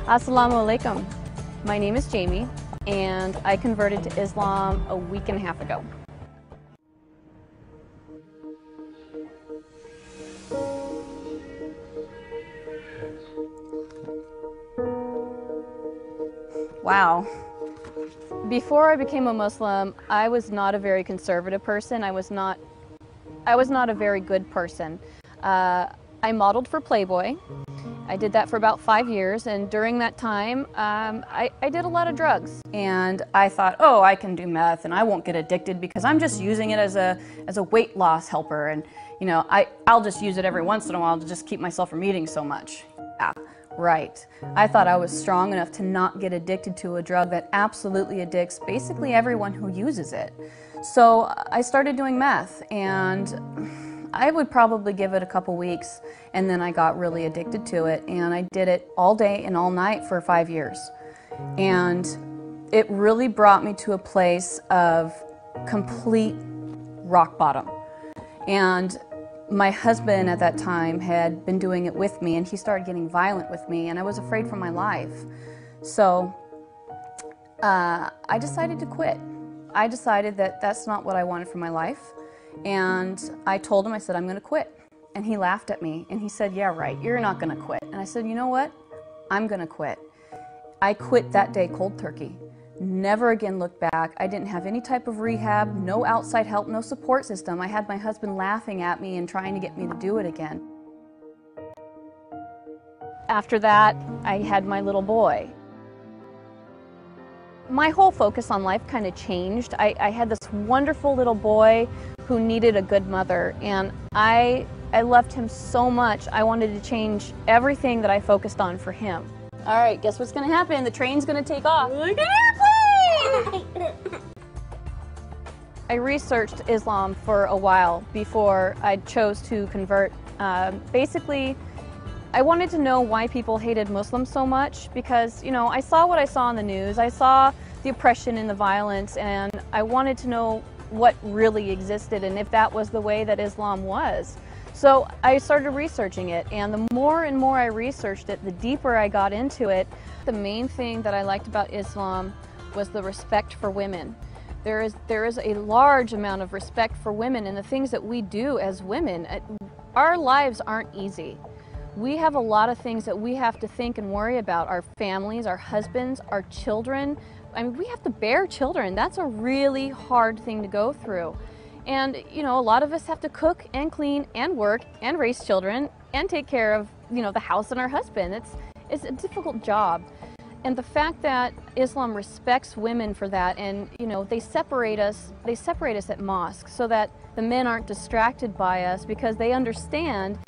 Assalamu alaikum. My name is Jamie, and I converted to Islam a week and a half ago. Wow. Before I became a Muslim, I was not a very conservative person. I was not a very good person. I modeled for Playboy. I did that for about 5 years, and during that time, I did a lot of drugs. And I thought, oh, I can do meth, and I won't get addicted because I'm just using it as a weight loss helper, and you know, I'll just use it every once in a while to just keep myself from eating so much. Yeah, right. I thought I was strong enough to not get addicted to a drug that absolutely addicts basically everyone who uses it. So I started doing meth, and I would probably give it a couple weeks, and then I got really addicted to it, and I did it all day and all night for 5 years. And it really brought me to a place of complete rock bottom. And my husband at that time had been doing it with me, and he started getting violent with me, and I was afraid for my life. So I decided to quit. I decided that that's not what I wanted for my life. And I told him, I said, I'm going to quit. And he laughed at me, and he said, yeah, right, you're not going to quit. And I said, you know what? I'm going to quit. I quit that day cold turkey. Never again looked back. I didn't have any type of rehab, no outside help, no support system. I had my husband laughing at me and trying to get me to do it again. After that, I had my little boy. My whole focus on life kind of changed. I had this wonderful little boy who needed a good mother, and I loved him so much. I wanted to change everything that I focused on for him. All right, guess what's going to happen? The train's going to take off. Like an airplane! I researched Islam for a while before I chose to convert. Basically, I wanted to know why people hated Muslims so much because, you know, I saw what I saw on the news. I saw the oppression and the violence, and I wanted to know what really existed and if that was the way that Islam was. So I started researching it, and the more and more I researched it, the deeper I got into it. The main thing that I liked about Islam was the respect for women. There is a large amount of respect for women and the things that we do as women. Our lives aren't easy. We have a lot of things that we have to think and worry about. Our families, our husbands, our children. I mean, we have to bear children. That's a really hard thing to go through. And, you know, a lot of us have to cook and clean and work and raise children and take care of, you know, the house and our husband. It's a difficult job. And the fact that Islam respects women for that, and, you know, they separate us at mosque so that the men aren't distracted by us because they understand,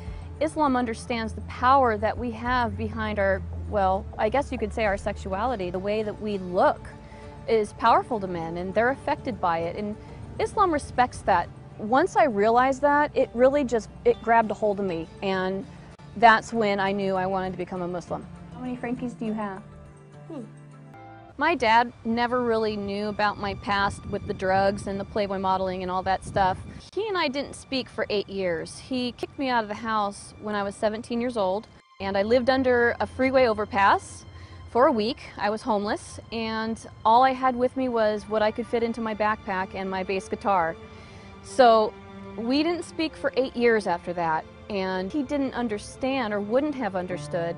Islam understands the power that we have behind our, well, I guess you could say our sexuality. The way that we look is powerful to men, and they're affected by it. And Islam respects that. Once I realized that, it really it grabbed a hold of me, and that's when I knew I wanted to become a Muslim. How many Frankies do you have? My dad never really knew about my past with the drugs and the Playboy modeling and all that stuff. He and I didn't speak for 8 years. He kicked me out of the house when I was 17 years old, and I lived under a freeway overpass for a week. I was homeless, and all I had with me was what I could fit into my backpack and my bass guitar. So we didn't speak for 8 years after that, and he didn't understand, or wouldn't have understood,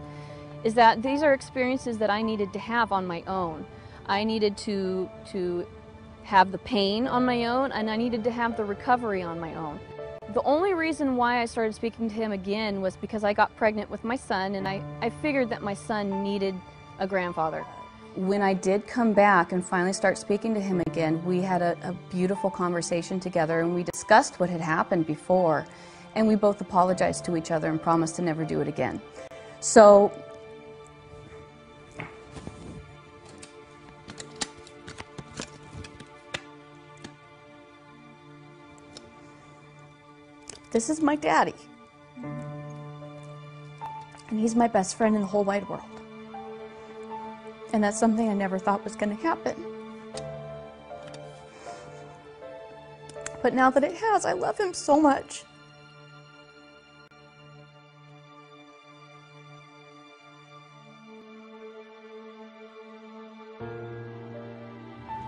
is that these are experiences that I needed to have on my own. I needed to have the pain on my own, and I needed to have the recovery on my own. The only reason why I started speaking to him again was because I got pregnant with my son, and I figured that my son needed a grandfather. When I did come back and finally start speaking to him again, we had a beautiful conversation together, and we discussed what had happened before, and we both apologized to each other and promised to never do it again. So this is my daddy, and he's my best friend in the whole wide world. And that's something I never thought was going to happen. But now that it has, I love him so much.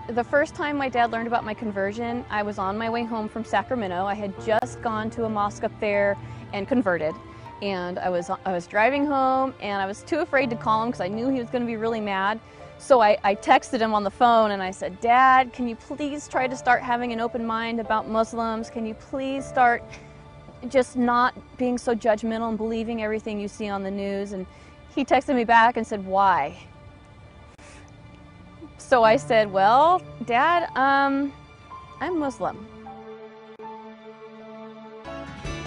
The first time my dad learned about my conversion, I was on my way home from Sacramento. I had just gone to a mosque up there and converted. And I was driving home, and I was too afraid to call him because I knew he was going to be really mad. So I texted him on the phone and I said, "Dad, can you please try to start having an open mind about Muslims? Can you please start just not being so judgmental and believing everything you see on the news?" And he texted me back and said, "Why?" So I said, "Well, Dad, I'm Muslim."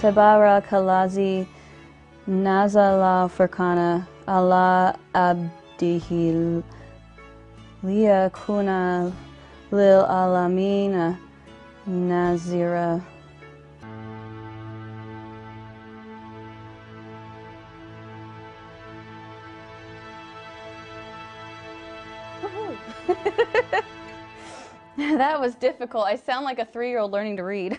Tabarakallah nazala furqana ala abdihi liyakuna lil alamina nazira. That was difficult. I sound like a 3-year-old learning to read.